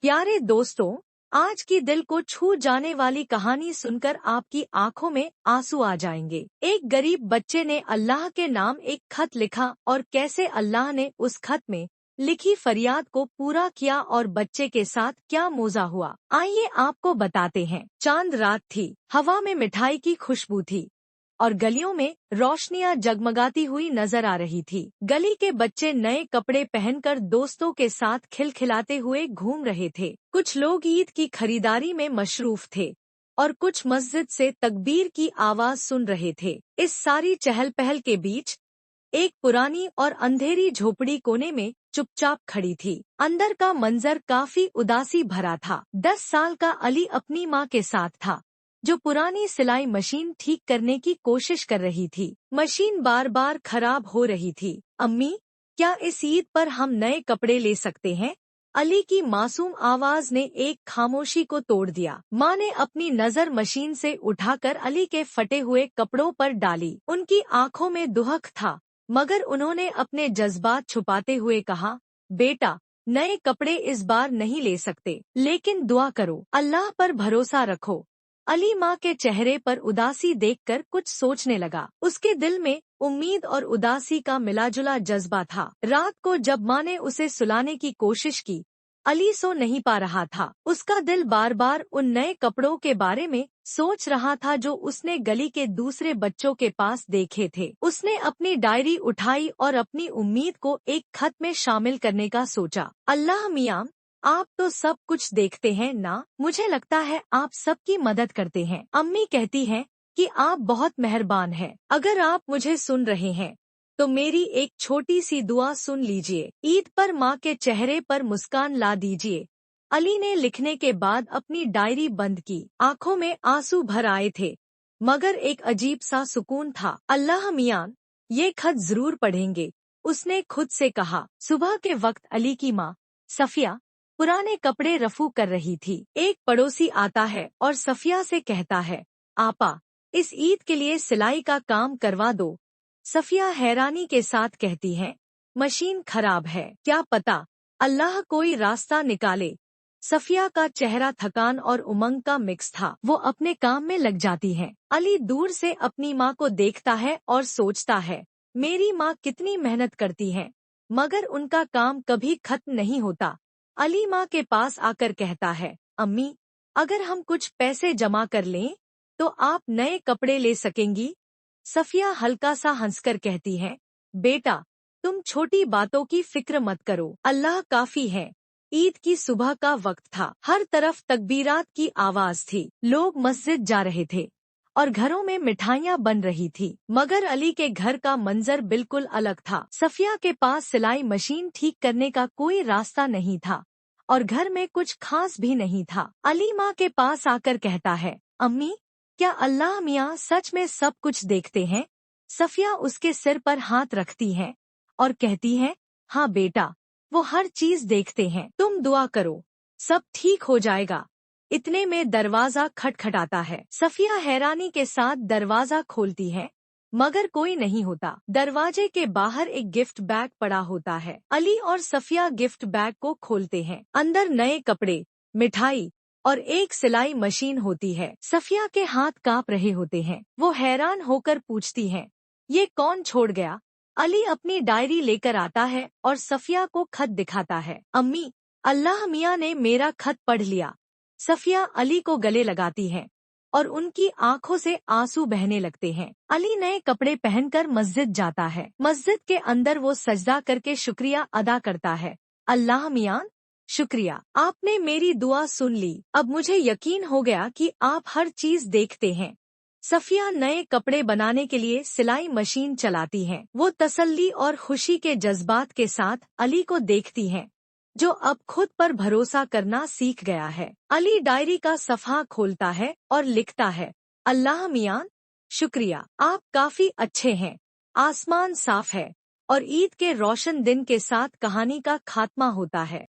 प्यारे दोस्तों, आज की दिल को छू जाने वाली कहानी सुनकर आपकी आंखों में आंसू आ जाएंगे। एक गरीब बच्चे ने अल्लाह के नाम एक खत लिखा और कैसे अल्लाह ने उस खत में लिखी फरियाद को पूरा किया और बच्चे के साथ क्या मौजा हुआ, आइए आपको बताते हैं। चांद रात थी, हवा में मिठाई की खुशबू थी और गलियों में रोशनियां जगमगाती हुई नजर आ रही थी। गली के बच्चे नए कपड़े पहनकर दोस्तों के साथ खिलखिलाते हुए घूम रहे थे। कुछ लोग ईद की खरीदारी में मशरूफ थे और कुछ मस्जिद से तकबीर की आवाज सुन रहे थे। इस सारी चहल पहल के बीच एक पुरानी और अंधेरी झोपड़ी कोने में चुपचाप खड़ी थी। अंदर का मंजर काफी उदासी भरा था। 10 साल का अली अपनी माँ के साथ था, जो पुरानी सिलाई मशीन ठीक करने की कोशिश कर रही थी। मशीन बार बार खराब हो रही थी। अम्मी, क्या इस ईद पर हम नए कपड़े ले सकते हैं? अली की मासूम आवाज ने एक खामोशी को तोड़ दिया। माँ ने अपनी नजर मशीन से उठाकर अली के फटे हुए कपड़ों पर डाली। उनकी आंखों में दुहक था, मगर उन्होंने अपने जज्बात छुपाते हुए कहा, बेटा, नए कपड़े इस बार नहीं ले सकते, लेकिन दुआ करो, अल्लाह पर भरोसा रखो। अली माँ के चेहरे पर उदासी देखकर कुछ सोचने लगा। उसके दिल में उम्मीद और उदासी का मिलाजुला जज्बा था। रात को जब माँ ने उसे सुलाने की कोशिश की, अली सो नहीं पा रहा था। उसका दिल बार बार उन नए कपड़ों के बारे में सोच रहा था जो उसने गली के दूसरे बच्चों के पास देखे थे। उसने अपनी डायरी उठाई और अपनी उम्मीद को एक खत में शामिल करने का सोचा। अल्लाह मियां, आप तो सब कुछ देखते हैं ना? मुझे लगता है आप सबकी मदद करते हैं। अम्मी कहती हैं कि आप बहुत मेहरबान हैं। अगर आप मुझे सुन रहे हैं तो मेरी एक छोटी सी दुआ सुन लीजिए। ईद पर माँ के चेहरे पर मुस्कान ला दीजिए। अली ने लिखने के बाद अपनी डायरी बंद की। आंखों में आंसू भर आए थे, मगर एक अजीब सा सुकून था। अल्लाह मियां, ये खत जरूर पढ़ेंगे, उसने खुद से कहा। सुबह के वक्त अली की माँ सफिया पुराने कपड़े रफू कर रही थी। एक पड़ोसी आता है और सफिया से कहता है, आपा, इस ईद के लिए सिलाई का काम करवा दो। सफिया हैरानी के साथ कहती है, मशीन खराब है, क्या पता अल्लाह कोई रास्ता निकाले। सफिया का चेहरा थकान और उमंग का मिक्स था। वो अपने काम में लग जाती है। अली दूर से अपनी माँ को देखता है और सोचता है, मेरी माँ कितनी मेहनत करती है, मगर उनका काम कभी खत्म नहीं होता। अली माँ के पास आकर कहता है, अम्मी, अगर हम कुछ पैसे जमा कर लें तो आप नए कपड़े ले सकेंगी। सफिया हल्का सा हंसकर कहती है, बेटा, तुम छोटी बातों की फिक्र मत करो, अल्लाह काफी है। ईद की सुबह का वक्त था। हर तरफ तकबीरात की आवाज थी। लोग मस्जिद जा रहे थे और घरों में मिठाइयाँ बन रही थी। मगर अली के घर का मंजर बिल्कुल अलग था। सफिया के पास सिलाई मशीन ठीक करने का कोई रास्ता नहीं था और घर में कुछ खास भी नहीं था। अली माँ के पास आकर कहता है, अम्मी, क्या अल्लाह मियाँ सच में सब कुछ देखते हैं? सफिया उसके सिर पर हाथ रखती है और कहती है, हाँ बेटा, वो हर चीज देखते हैं। तुम दुआ करो, सब ठीक हो जाएगा। इतने में दरवाजा खटखटाता है। सफिया हैरानी के साथ दरवाजा खोलती है, मगर कोई नहीं होता। दरवाजे के बाहर एक गिफ्ट बैग पड़ा होता है। अली और सफिया गिफ्ट बैग को खोलते हैं। अंदर नए कपड़े, मिठाई और एक सिलाई मशीन होती है। सफिया के हाथ कांप रहे होते हैं। वो हैरान होकर पूछती है, ये कौन छोड़ गया? अली अपनी डायरी लेकर आता है और सफिया को खत दिखाता है। अम्मी, अल्लाह मियाँ ने मेरा खत पढ़ लिया। सफिया अली को गले लगाती है और उनकी आंखों से आंसू बहने लगते हैं। अली नए कपड़े पहनकर मस्जिद जाता है। मस्जिद के अंदर वो सजदा करके शुक्रिया अदा करता है। अल्लाह मियाँ, शुक्रिया, आपने मेरी दुआ सुन ली। अब मुझे यकीन हो गया कि आप हर चीज देखते हैं। सफिया नए कपड़े बनाने के लिए सिलाई मशीन चलाती है। वो तसल्ली और खुशी के जज्बात के साथ अली को देखती है, जो अब खुद पर भरोसा करना सीख गया है। अली डायरी का सफ़ा खोलता है और लिखता है, अल्लाह मियाँ, शुक्रिया, आप काफी अच्छे हैं। आसमान साफ है और ईद के रोशन दिन के साथ कहानी का खात्मा होता है।